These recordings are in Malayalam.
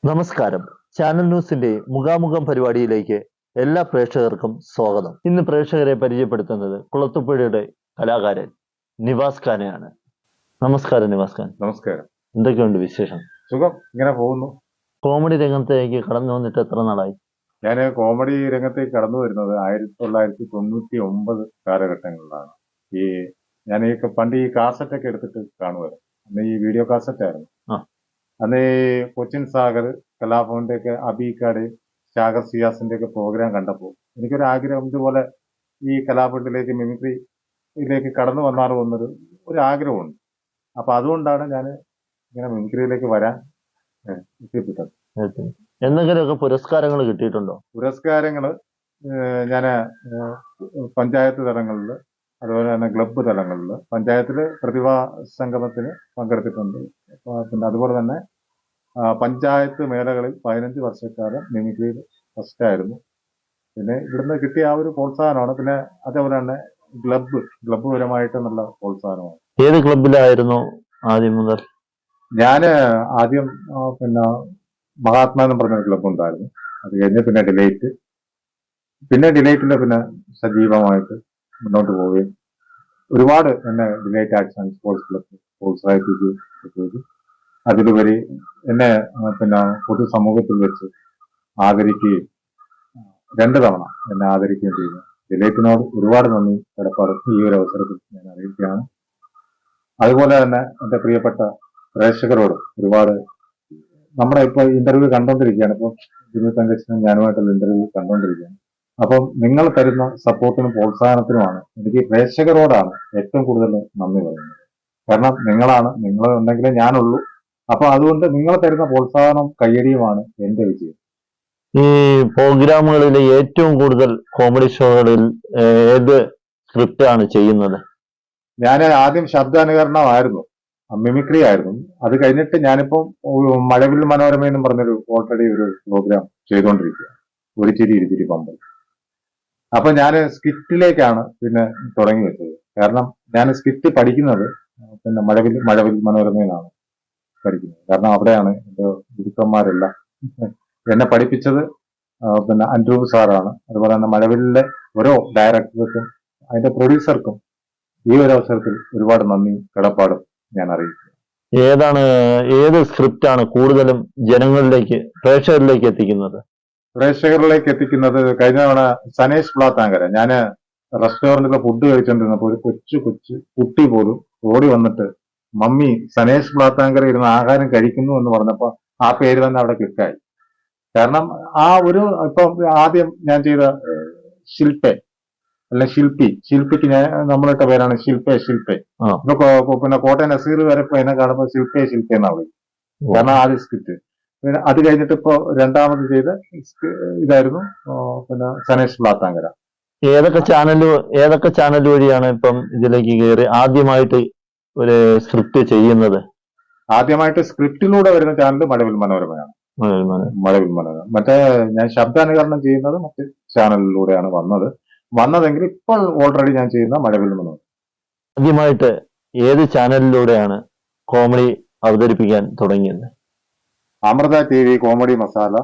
നമസ്കാരം. ചാനൽ ന്യൂസിന്റെ മുഖാമുഖം പരിപാടിയിലേക്ക് എല്ലാ പ്രേക്ഷകർക്കും സ്വാഗതം. ഇന്ന് പ്രേക്ഷകരെ പരിചയപ്പെടുത്തുന്നത് കുളത്തുപുഴയുടെ കലാകാരൻ നിവാസ് ഖാനെയാണ്. നമസ്കാരം നിവാസ് ഖാൻ. നമസ്കാരം. എന്തൊക്കെയുണ്ട് വിശേഷം? സുഖം, ഇങ്ങനെ പോകുന്നു. കോമഡി രംഗത്തേക്ക് കടന്നു വന്നിട്ട് എത്ര നാളായി? ഞാൻ കോമഡി രംഗത്തേക്ക് കടന്നു വരുന്നത് 1999 കാലഘട്ടങ്ങളിലാണ്. ഈ ഞാൻ പണ്ട് ഈ കാസറ്റ് ഒക്കെ എടുത്തിട്ട് കാണുമായിരുന്നു. അന്ന് ഈ വീഡിയോ കാസറ്റ് ആയിരുന്നു. അന്ന് ഈ കൊച്ചിൻ സാഗർ, കലാഭവന്റെ ഒക്കെ അബീക്കാട്, ഷാഗർ സിയാസിന്റെ ഒക്കെ പ്രോഗ്രാം കണ്ടപ്പോൾ എനിക്കൊരു ആഗ്രഹം, ഇതുപോലെ ഈ കലാഭവനിലേക്ക് മിമിക്രിയിലേക്ക് കടന്നു വന്നാലോ ഒരു ആഗ്രഹമുണ്ട്. അപ്പൊ അതുകൊണ്ടാണ് ഞാൻ ഇങ്ങനെ മിമിക്രിയിലേക്ക് വരാൻ എത്തിപ്പെട്ടത്. എന്തെങ്കിലുമൊക്കെ പുരസ്കാരങ്ങൾ കിട്ടിയിട്ടുണ്ടോ? പുരസ്കാരങ്ങൾ ഞാൻ പഞ്ചായത്ത് തലങ്ങളിൽ, അതുപോലെ തന്നെ ക്ലബ്ബ് തലങ്ങളിൽ, പഞ്ചായത്തിൽ പ്രതിഭാ സംഗമത്തിന് പങ്കെടുത്തിട്ടുണ്ട്. പിന്നെ അതുപോലെ തന്നെ പഞ്ചായത്ത് മേളകളിൽ 15 വർഷക്കാലം മിമിക്രിയിൽ ഫസ്റ്റായിരുന്നു. പിന്നെ ഇവിടുന്ന് കിട്ടിയ ആ ഒരു പ്രോത്സാഹനമാണ്. പിന്നെ അതേപോലെ തന്നെ ക്ലബ്ബ് പരമായിട്ട് നല്ല പ്രോത്സാഹനമാണ്. ഏത് ക്ലബിലായിരുന്നു ആദ്യം മുതൽ? ഞാൻ ആദ്യം പിന്നെ മഹാത്മാ എന്ന് പറഞ്ഞൊരു ക്ലബ്ബ് ഉണ്ടായിരുന്നു. അത് കഴിഞ്ഞ് പിന്നെ ഡിലൈറ്റിന്റെ പിന്നെ സജീവമായിട്ട് മുന്നോട്ട് പോവുകയും ഒരുപാട് എന്നെ delight arts and sports club പ്രോത്സാഹിപ്പിക്കുകയും അതിലുപരി എന്നെ പിന്നെ പൊതുസമൂഹത്തിൽ വെച്ച് ആദരിക്കുകയും 2 തവണ എന്നെ ആദരിക്കുകയും ചെയ്തു. ഡിലൈറ്റിനോട് ഒരുപാട് നന്ദി കടപ്പാട് ഈ ഒരു അവസരത്തിൽ ഞാൻ അറിയിക്കുകയാണ്. അതുപോലെ തന്നെ എന്റെ പ്രിയപ്പെട്ട പ്രേക്ഷകരോട് ഒരുപാട്, നമ്മുടെ ഇപ്പൊ ഇന്റർവ്യൂ കണ്ടോണ്ടിരിക്കുകയാണ്. ഇപ്പൊ ജിമ്മി തങ്കച്ചനും ഞാനുമായിട്ടുള്ള ഇന്റർവ്യൂ കണ്ടോണ്ടിരിക്കുകയാണ്. അപ്പം നിങ്ങൾ തരുന്ന സപ്പോർട്ടിനും പ്രോത്സാഹനത്തിനുമാണ് എനിക്ക് പ്രേക്ഷകരോടാണ് ഏറ്റവും കൂടുതൽ നന്ദി പറയുന്നത്. കാരണം നിങ്ങൾ ഉണ്ടെങ്കിലേ ഞാനുള്ളൂ. അപ്പൊ അതുകൊണ്ട് നിങ്ങൾ തരുന്ന പ്രോത്സാഹനം കയ്യടിയുമാണ് എന്റെ വിജയം. ഈ പ്രോഗ്രാമുകളിൽ ഏറ്റവും കൂടുതൽ കോമഡി ഷോകളിൽ ഏത് സ്ക്രിപ്റ്റ് ആണ് ചെയ്യുന്നത്? ഞാൻ ആദ്യം ശബ്ദാനുകരണമായിരുന്നു, മിമിക്രി ആയിരുന്നു. അത് കഴിഞ്ഞിട്ട് ഞാനിപ്പം മഴവിൽ മനോരമ എന്നും പറഞ്ഞൊരു ഓൾറെഡി ഒരു പ്രോഗ്രാം ചെയ്തുകൊണ്ടിരിക്കുകയാണ്, ഒരു ചിരി ഇരുചിരി പമ്പൽ. അപ്പൊ ഞാൻ സ്കിറ്റിലേക്കാണ് പിന്നെ തുടങ്ങി വെച്ചത്. കാരണം ഞാൻ സ്കിറ്റ് പഠിക്കുന്നത് പിന്നെ മഴവിൽ മനോരമയിലാണ് പഠിക്കുന്നത്. കാരണം അവിടെയാണ് എന്റെ ഗുരുക്കന്മാരെല്ലാം എന്നെ പഠിപ്പിച്ചത്. പിന്നെ അൻരൂപ് സാറാണ്. അതുപോലെ തന്നെ മഴവിലിലെ ഓരോ ഡയറക്ടർക്കും അതിന്റെ പ്രൊഡ്യൂസർക്കും ഈ ഒരു അവസരത്തിൽ ഒരുപാട് നന്ദി കടപ്പാടും ഞാൻ അറിയിക്കുന്നു. ഏത് സ്ക്രിപ്റ്റ് ആണ് കൂടുതലും പ്രേക്ഷകരിലേക്ക് എത്തിക്കുന്നത്? കഴിഞ്ഞ തവണ സനേഷ് പ്ലാത്താങ്കര, ഞാന് റെസ്റ്റോറന്റിലെ ഫുഡ് കഴിച്ചോണ്ടിരുന്നപ്പോൾ ഒരു കൊച്ചു കുട്ടി പോലും ഓടി വന്നിട്ട് മമ്മി സനേഷ് പ്ലാത്താങ്കര ഇരുന്ന് ആഹാരം കഴിക്കുന്നു എന്ന് പറഞ്ഞപ്പോ ആ പേര് തന്നെ അവിടെ ക്ലിക്കായി. കാരണം ആ ഒരു ഇപ്പൊ ആദ്യം ഞാൻ ചെയ്ത ശില്പിക്ക് നമ്മളിട്ട പേരാണ് ശില്പേ. ഇപ്പൊ പിന്നെ കോട്ടയം നസീർ വരെ എന്നെ കാണുമ്പോൾ ശില്പേ എന്നാ വിളിക്കും. കാരണം ആദ്യ സ്ക്രിപ്റ്റ്. പിന്നെ അത് കഴിഞ്ഞിട്ട് ഇപ്പൊ രണ്ടാമത് ചെയ്ത ഇതായിരുന്നു പിന്നെ സനേഷ് പ്ലാത്താങ്കര. ഏതൊക്കെ ചാനൽ വഴിയാണ് ഇപ്പം ഇതിലേക്ക് കയറി ആദ്യമായിട്ട് ഒരു സ്ക്രിപ്റ്റ് ചെയ്യുന്നത്? ആദ്യമായിട്ട് സ്ക്രിപ്റ്റിലൂടെ വരുന്ന ചാനൽ മഴവിൽ മനോരമയാണ്. മറ്റേ ഞാൻ ശബ്ദാനുകരണം ചെയ്യുന്നത് മറ്റ് ചാനലിലൂടെയാണ് വന്നതെങ്കിൽ ഇപ്പോൾ ഓൾറെഡി ഞാൻ ചെയ്യുന്ന മഴവിൽ മനോരമ. ആദ്യമായിട്ട് ഏത് ചാനലിലൂടെയാണ് കോമഡി അവതരിപ്പിക്കാൻ തുടങ്ങിയത്? അമൃത TV കോമഡി മസാല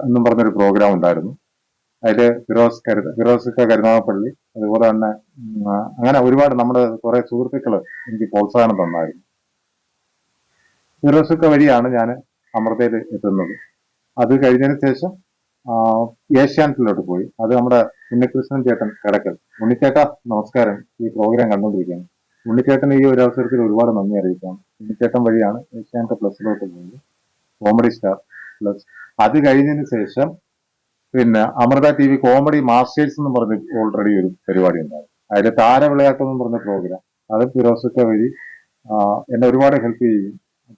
എന്നും പറഞ്ഞൊരു പ്രോഗ്രാം ഉണ്ടായിരുന്നു. അതില് ഫിറോസ് കരുനാഗപ്പള്ളി, അതുപോലെ തന്നെ അങ്ങനെ ഒരുപാട് നമ്മുടെ കുറെ സുഹൃത്തുക്കള് എനിക്ക് പ്രോത്സാഹനം തന്നായിരുന്നു. ഫിറോസ് വഴിയാണ് ഞാൻ അമൃതയിൽ എത്തുന്നത്. അത് കഴിഞ്ഞതിന് ശേഷം ഏഷ്യാനെറ്റിലോട്ട് പോയി. അത് നമ്മുടെ ഉണ്ണികൃഷ്ണൻ ചേട്ടൻ കിടക്കൽ. ഉണ്ണിച്ചേട്ടാ നമസ്കാരം, ഈ പ്രോഗ്രാം കണ്ടുകൊണ്ടിരിക്കുകയാണ്. ഉണ്ണിച്ചേട്ടൻ ഈ ഒരു അവസരത്തിൽ ഒരുപാട് നന്ദി അറിയിക്കാം. ഉണ്ണിച്ചേട്ടൻ വഴിയാണ് ഏഷ്യാനെറ്റ് പ്ലസിലോട്ട് പോയത്, കോമഡി സ്റ്റാർ പ്ലസ്. അത് കഴിഞ്ഞതിന് ശേഷം പിന്നെ അമൃത TV കോമഡി മാസ്റ്റേഴ്സ് എന്ന് പറഞ്ഞ ഓൾറെഡി ഒരു പരിപാടി ഉണ്ടായിരുന്നു. അതിൽ താരവിളയാട്ടം എന്ന് പറഞ്ഞ പ്രോഗ്രാം, അത് ഫിറോസൊക്കെ വഴി എന്നെ ഒരുപാട് ഹെൽപ്പ് ചെയ്യും.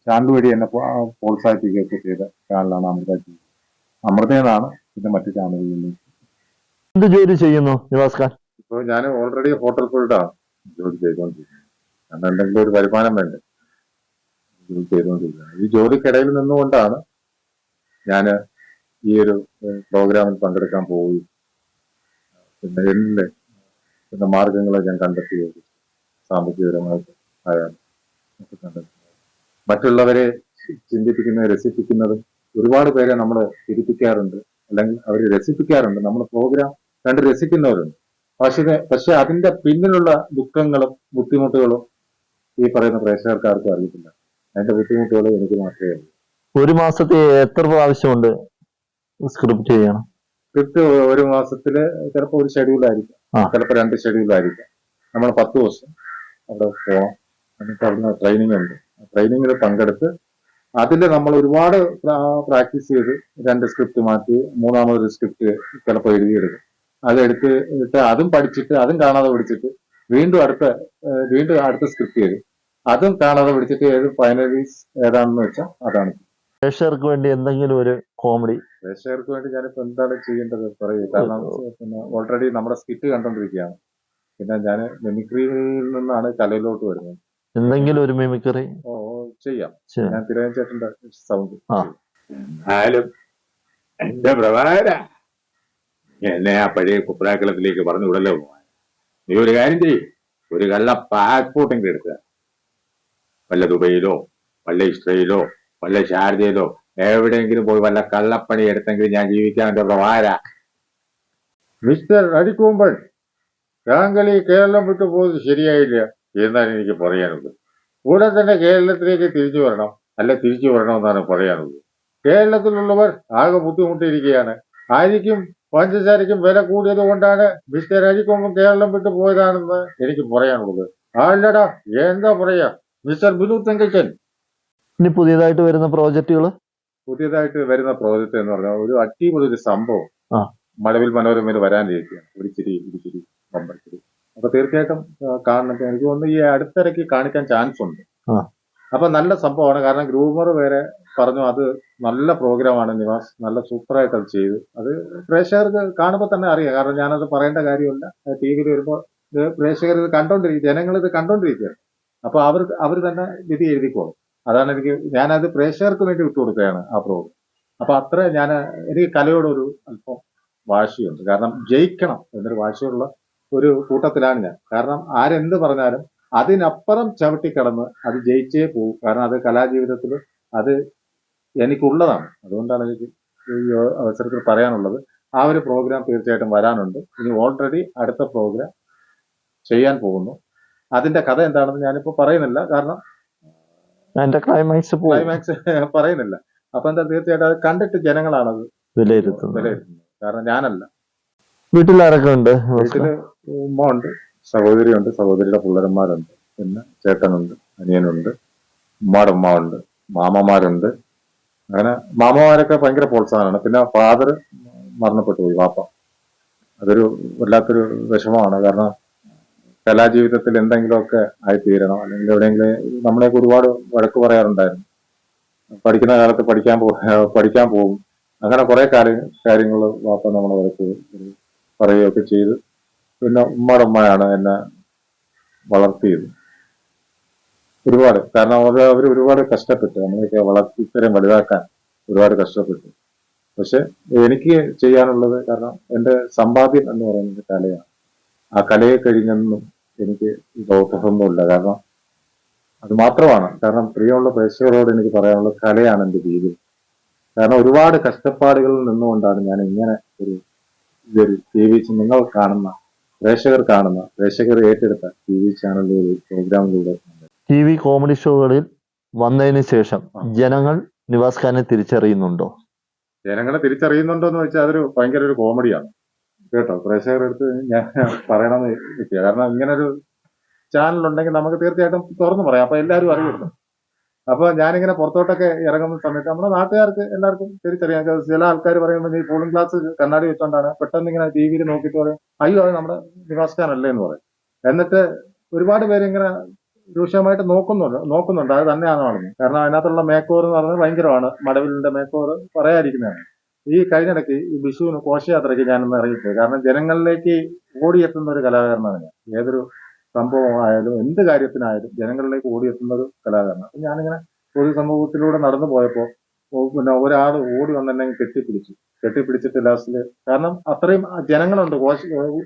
ചാനൽ വഴി എന്നെ പ്രോത്സാഹിപ്പിക്കുകയൊക്കെ ചെയ്ത ചാനലാണ് അമൃത TV. അമൃതയെന്നാണ് പിന്നെ മറ്റു ചാനലുകളിൽ. എന്ത് ജോലി ചെയ്യുന്നു നിവാസ് ഖാൻ? ഇപ്പോൾ ഞാൻ ഓൾറെഡി ഹോട്ടൽ ഫീൽഡാണ് ജോലി ചെയ്തുകൊണ്ടിരിക്കുന്നത്. കാരണം എന്തെങ്കിലും ഒരു വരുമാനം വേണ്ടേ, ജോലി ചെയ്തുകൊണ്ടിരിക്കുന്നത്. ഈ ജോലിക്കിടയിൽ നിന്നുകൊണ്ടാണ് ഞാൻ ഈ ഒരു പ്രോഗ്രാമിൽ പങ്കെടുക്കാൻ പോയി. പിന്നെ മാർഗങ്ങളെ ഞാൻ കണ്ടെത്തിയത് സാമ്പത്തികപരമായിട്ട് ആയാലും കണ്ടെത്തുന്നത്, മറ്റുള്ളവരെ ചിന്തിപ്പിക്കുന്നതും രസിപ്പിക്കുന്നതും ഒരുപാട് പേരെ നമ്മൾ ചിരിപ്പിക്കാറുണ്ട്, അല്ലെങ്കിൽ അവർ രസിപ്പിക്കാറുണ്ട്. നമ്മൾ പ്രോഗ്രാം കണ്ട് രസിക്കുന്നവരുണ്ട്. പക്ഷെ അതിന്റെ പിന്നിലുള്ള ദുഃഖങ്ങളും ബുദ്ധിമുട്ടുകളും ഈ പറയുന്ന പ്രേക്ഷകർക്ക് ആർക്കും അറിയത്തില്ല. അതിന്റെ ബുദ്ധിമുട്ടുകൾ എനിക്ക് മാത്രമേ അറിയൂ. ഒരു മാസത്തെ എത്ര പ്രാവശ്യമുണ്ട് സ്ക്രിപ്റ്റ് ചെയ്യണം? സ്ക്രിപ്റ്റ് ഒരു മാസത്തില് ചിലപ്പോൾ ഒരു ഷെഡ്യൂളായിരിക്കും, ആ. ചിലപ്പോൾ 2 ഷെഡ്യൂളായിരിക്കും. നമ്മൾ 10 ദിവസം അവിടെ പോകണം. എന്നിട്ട് അവിടുന്ന് ട്രെയിനിങ് ഉണ്ട്. ട്രെയിനിങ്ങിൽ പങ്കെടുത്ത് അതിൽ നമ്മൾ ഒരുപാട് പ്രാക്ടീസ് ചെയ്ത് 2 സ്ക്രിപ്റ്റ് മാറ്റി മൂന്നാമതൊരു സ്ക്രിപ്റ്റ് ചിലപ്പോൾ എഴുതിയെടുക്കും. അതെടുത്ത് ഇട്ട് അതും പഠിച്ചിട്ട് അതും കാണാതെ പഠിച്ചിട്ട് വീണ്ടും അടുത്ത സ്ക്രിപ്റ്റ് ചെയ്ത് അതും കാണാതെ പഠിച്ചിട്ട് ഏത് ഫൈനലീസ് ഏതാണെന്ന് വെച്ചാൽ അതാണ്. പ്രേക്ഷകർക്ക് വേണ്ടി എന്തെങ്കിലും ഒരു കോമഡി. പ്രേക്ഷകർക്ക് വേണ്ടി ഞാനിപ്പോ എന്താണ് ചെയ്യേണ്ടത് പറയൂ. കാരണം പിന്നെ ഓൾറെഡി നമ്മുടെ സ്കിറ്റ് കണ്ടോണ്ടിരിക്കുകയാണ്. പിന്നെ ഞാൻ മിമിക്രിയിൽ നിന്നാണ് കലയിലോട്ട് വരുന്നത്. എന്തെങ്കിലും ഒരു മിമിക്രി ചെയ്യാം. ചെയ്യാം. ഞാൻ തിരയൻ ചേട്ടന്റെ സൗണ്ട്. ആ. എന്നാലും എന്റെ പ്രഭാകര എന്നെ ആ പഴയ കുപ്രാക്കളത്തിലേക്ക് പറഞ്ഞു വിടല്ലോ. നീ ഒരു കാര്യം ചെയ്യും, ഒരു കള്ള പാസ്പോർട്ടെങ്കിലും എടുക്കുക. വല്ല ദുബൈയിലോ വല്ല ഇസ്രയേലോ വല്ല ഷാർജയിലോ എവിടെയെങ്കിലും പോയി വല്ല കള്ളപ്പണി എടുത്തെങ്കിലും ഞാൻ ജീവിക്കാൻ എന്റെ പ്രഭാകര. മിസ്റ്റർ അരിക്കുമ്പൻ, താങ്കൾ ഈ കേരളം വിട്ടു പോകുന്നത് ശരിയായില്ല എന്നാണ് എനിക്ക് പറയാനുള്ളത്. ഉടൻ തന്നെ കേരളത്തിലേക്ക് തിരിച്ചു വരണം, അല്ല തിരിച്ചു വരണമെന്നാണ് പറയാനുള്ളത്. കേരളത്തിലുള്ളവർ ആകെ ബുദ്ധിമുട്ടിയിരിക്കുകയാണ്. അരിക്കും പഞ്ചസാരയ്ക്കും വില കൂടിയത് കൊണ്ടാണ് മിസ്റ്റർ അരിക്കൊമ്പൻ കേരളം വിട്ടു പോയതാണെന്ന് എനിക്ക് പറയാനുള്ളത്. അല്ലടാ, എന്താ പറയാ മിസ്റ്റർ ബിനു തങ്കച്ചൻ. ഇനി പുതിയതായിട്ട് വരുന്ന പ്രോജക്റ്റുകൾ? പുതിയതായിട്ട് വരുന്ന പ്രോജക്റ്റ് എന്ന് പറഞ്ഞാൽ ഒരു അടിപൊളി ഒരു സംഭവം ആ. മഴവിൽ മനോരമയിൽ വരാനിരിക്കുകയാണ്. ഒരു ചിരി ബമ്പർച്ചിരി. അപ്പൊ തീർച്ചയായിട്ടും കാണണം. എനിക്ക് തോന്നുന്നു ഈ അടുത്തിടയ്ക്ക് കാണിക്കാൻ ചാൻസ് ഉണ്ട്. ആ. അപ്പൊ നല്ല സംഭവമാണ്. കാരണം ഗ്രൂമർ വരെ പറഞ്ഞു അത് നല്ല പ്രോഗ്രാമാണ് നിവാസ്, നല്ല സൂപ്പറായിട്ട് അത് ചെയ്തു. അത് പ്രേക്ഷകർക്ക് കാണുമ്പോൾ തന്നെ അറിയാം. കാരണം ഞാനത് പറയേണ്ട കാര്യമില്ല. ടി വിയിൽ വരുമ്പോൾ ഇത് പ്രേക്ഷകർ ഇത് ജനങ്ങൾ ഇത് കണ്ടോണ്ടിരിക്കുകയാണ്. അപ്പൊ അവർ തന്നെ വിധി എഴുതിക്കോളും. അതാണ് ഞാനത് പ്രേക്ഷകർക്ക് വേണ്ടി വിട്ടുകൊടുക്കുകയാണ് ആ പ്രോഗ്രാം. അപ്പൊ അത്ര എനിക്ക് കലയോടൊരു അല്പം വാശിയുണ്ട്. കാരണം ജയിക്കണം എന്നൊരു വാശിയുള്ള ഒരു കൂട്ടത്തിലാണ് ഞാൻ. കാരണം ആരെന്ത് പറഞ്ഞാലും അതിനപ്പുറം ചവിട്ടിക്കടന്ന് അത് ജയിച്ചേ പോകും. കാരണം അത് കലാജീവിതത്തിൽ അത് എനിക്കുള്ളതാണ്. അതുകൊണ്ടാണ് എനിക്ക് ഈ അവസരത്തിൽ പറയാനുള്ളത്. ആ ഒരു പ്രോഗ്രാം തീർച്ചയായിട്ടും വരാനുണ്ട്. ഇനി ഓൾറെഡി അടുത്ത പ്രോഗ്രാം ചെയ്യാൻ പോകുന്നു. അതിന്റെ കഥ എന്താണെന്ന് ഞാനിപ്പോ പറയുന്നില്ല. കാരണം ക്ലൈമാക്സ് പറയുന്നില്ല. അപ്പൊ എന്താ, തീർച്ചയായിട്ടും അത് കണ്ടിട്ട് ജനങ്ങളാണത് വിലയിരുത്തുന്നത്. കാരണം ഞാനല്ല. വീട്ടിലാരൊക്കെ ഉണ്ട്? വീട്ടില് ഉമ്മ ഉണ്ട്, സഹോദരിയുണ്ട്, സഹോദരിയുടെ പിള്ളേരന്മാരുണ്ട്, പിന്നെ ചേട്ടനുണ്ട്, അനിയനുണ്ട്, ഉമ്മാടെ ഉമ്മ ഉണ്ട്, മാമമാരുണ്ട്. അങ്ങനെ മാമമാരൊക്കെ ഭയങ്കര പ്രോത്സാഹനമാണ്. പിന്നെ ഫാദർ മരണപ്പെട്ടു പോയി, വാപ്പ. അതൊരു വല്ലാത്തൊരു വിഷമമാണ്. കാരണം കലാജീവിതത്തിൽ എന്തെങ്കിലുമൊക്കെ ആയിത്തീരണം, അല്ലെങ്കിൽ എവിടെയെങ്കിലും നമ്മളെയൊക്കെ ഒരുപാട് വഴക്ക് പറയാറുണ്ടായിരുന്നു. പഠിക്കുന്ന കാലത്ത് പഠിക്കാൻ പോകും. അങ്ങനെ കുറെ കാര്യങ്ങൾ വാപ്പ നമ്മളെ വഴക്ക് പറയുകയൊക്കെ ചെയ്ത്. പിന്നെ ഉമ്മയുടെ ഉമ്മയാണ് എന്നെ വളർത്തിയത് ഒരുപാട്. കാരണം അവർ ഒരുപാട് കഷ്ടപ്പെട്ടു നമ്മളെയൊക്കെ വളർത്തി ഇത്രയും വലുതാക്കാൻ ഒരുപാട് കഷ്ടപ്പെട്ടു. പക്ഷെ എനിക്ക് ചെയ്യാനുള്ളത്, കാരണം എന്റെ സമ്പാദ്യം എന്ന് പറയുന്നത് കലയാണ്. ആ കലയെ കഴിഞ്ഞൊന്നും എനിക്ക് ബോധമൊന്നുമില്ല. കാരണം അത് മാത്രമാണ്. കാരണം പ്രിയമുള്ള പ്രേക്ഷകരോട് എനിക്ക് പറയാനുള്ളത് കലയാണ് എന്റെ ജീവിതം. കാരണം ഒരുപാട് കഷ്ടപ്പാടുകളിൽ നിന്നുകൊണ്ടാണ് ഞാൻ ഇങ്ങനെ ഇതൊരു ടി വി നിങ്ങൾ കാണുന്ന പ്രേക്ഷകർ ഏറ്റെടുത്ത ടി വി ചാനലിലെ ഒരു പ്രോഗ്രാമിലൂടെ ടി വി കോമഡി ഷോകളിൽ വന്നതിന് ശേഷം ജനങ്ങൾ നിവാസ് ഖാനെ തിരിച്ചറിയുന്നുണ്ടോ? ജനങ്ങളെ തിരിച്ചറിയുന്നുണ്ടോ എന്ന് വെച്ചാൽ അതൊരു ഭയങ്കര ഒരു കോമഡിയാണ് കേട്ടോ. പ്രേക്ഷകരുടെ അടുത്ത് ഞാൻ പറയണമെന്ന് വെക്കുക. കാരണം ഇങ്ങനൊരു ചാനൽ ഉണ്ടെങ്കിൽ നമുക്ക് തീർച്ചയായിട്ടും തുറന്നു പറയാം. അപ്പൊ എല്ലാവരും അറിയുമല്ലോ. അപ്പൊ ഞാനിങ്ങനെ പുറത്തോട്ടൊക്കെ ഇറങ്ങുന്ന സമയത്ത് നമ്മുടെ നാട്ടുകാർക്ക് എല്ലാവർക്കും തിരിച്ചറിയാം. ചില ആൾക്കാർ പറയുമ്പോൾ ഈ കൂളിംഗ് ഗ്ലാസ് കണ്ണാടി വെച്ചോണ്ടാണ് പെട്ടെന്ന് ഇങ്ങനെ ടി വിയിൽ നോക്കിയിട്ട് പറയും, അയ്യോ അത് നമ്മുടെ നിവാസ് ഖാൻ അല്ലേ എന്ന് പറയും. എന്നിട്ട് ഒരുപാട് പേര് ഇങ്ങനെ രൂക്ഷമായിട്ട് നോക്കുന്നുണ്ട് അത് തന്നെയാണെന്ന്. കാരണം അതിനകത്തുള്ള മേക്ക് ഓവർ എന്ന് പറയുന്നത് ഭയങ്കരമാണ്. മടവിലിന്റെ മേക്ക് ഓവർ പറയാതിരിക്കുന്നതാണ്. ഈ കഴിഞ്ഞിടയ്ക്ക് ഈ വിഷുവിന് ഘോഷയാത്രയ്ക്ക് ഞാനൊന്ന് ഇറങ്ങിപ്പോയി. കാരണം ജനങ്ങളിലേക്ക് ഓടിയെത്തുന്ന ഒരു കലാകാരനാണ് ഞാൻ. ഏതൊരു സംഭവമായാലും എന്ത് കാര്യത്തിനായാലും ജനങ്ങളിലേക്ക് ഓടിയെത്തുന്ന ഒരു കലാകാരനാണ്. അപ്പൊ ഞാനിങ്ങനെ പൊതു സമൂഹത്തിലൂടെ നടന്നു പോയപ്പോ പിന്നെ ഒരാൾ ഓടി വന്നെന്നെ കെട്ടിപ്പിടിച്ചിട്ട് ലാസ്റ്റില്, കാരണം അത്രയും ജനങ്ങളുണ്ട്.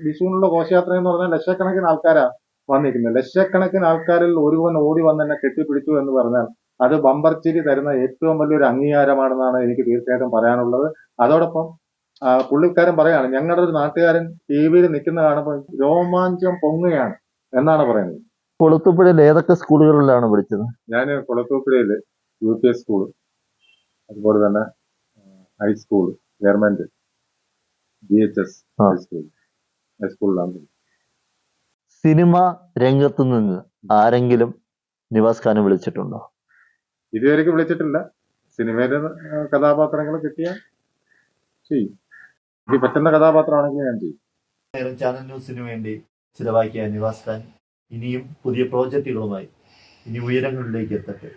വിഷുവിനുള്ള ഘോഷയാത്ര എന്ന് പറഞ്ഞാൽ ലക്ഷക്കണക്കിന് ആൾക്കാരാ വന്നിരിക്കുന്നത്. ലക്ഷക്കണക്കിന് ആൾക്കാരിൽ ഒരുവൻ ഓടി വന്നെന്നെ കെട്ടിപ്പിടിച്ചു എന്ന് പറഞ്ഞാൽ അത് ബമ്പർച്ചിരി തരുന്ന ഏറ്റവും വലിയൊരു അംഗീകാരമാണെന്നാണ് എനിക്ക് തീർച്ചയായിട്ടും പറയാനുള്ളത്. അതോടൊപ്പം പുള്ളിക്കാരൻ പറയാണ്, ഞങ്ങളുടെ ഒരു നാട്ടുകാരൻ ടി വിയിൽ നിൽക്കുന്ന കാണുമ്പോൾ രോമാഞ്ചം പൊങ്ങുകയാണ് എന്നാണ് പറയുന്നത്. കൊളുത്തുപുഴയിൽ ഏതൊക്കെ സ്കൂളുകളിലാണ് പഠിച്ചത്? ഞാൻ കുളത്തൂപ്പുഴയില് UPS സ്കൂൾ, അതുപോലെ തന്നെ ഹൈസ്കൂൾ, ഗവൺമെന്റ് GHS ഹൈസ്കൂളിലാണ്. സിനിമ രംഗത്തു നിന്ന് ആരെങ്കിലും നിവാസ് ഖാനെ വിളിച്ചിട്ടുണ്ടോ? ഇതുവരെയ്ക്ക് വിളിച്ചിട്ടില്ല. സിനിമയിലെ കഥാപാത്രങ്ങൾ കിട്ടിയാൽ ചെയ്യും. എനിക്ക് പറ്റുന്ന കഥാപാത്രമാണെങ്കിൽ ഞാൻ ചെയ്യും. ചാനൽ ന്യൂസിന് വേണ്ടി ചിലവാക്കിയ നിവാസ് ഖാൻ ഇനിയും പുതിയ പ്രോജക്റ്റുകളുമായി ഇനി ഉയരങ്ങളിലേക്ക് എത്തട്ടെ.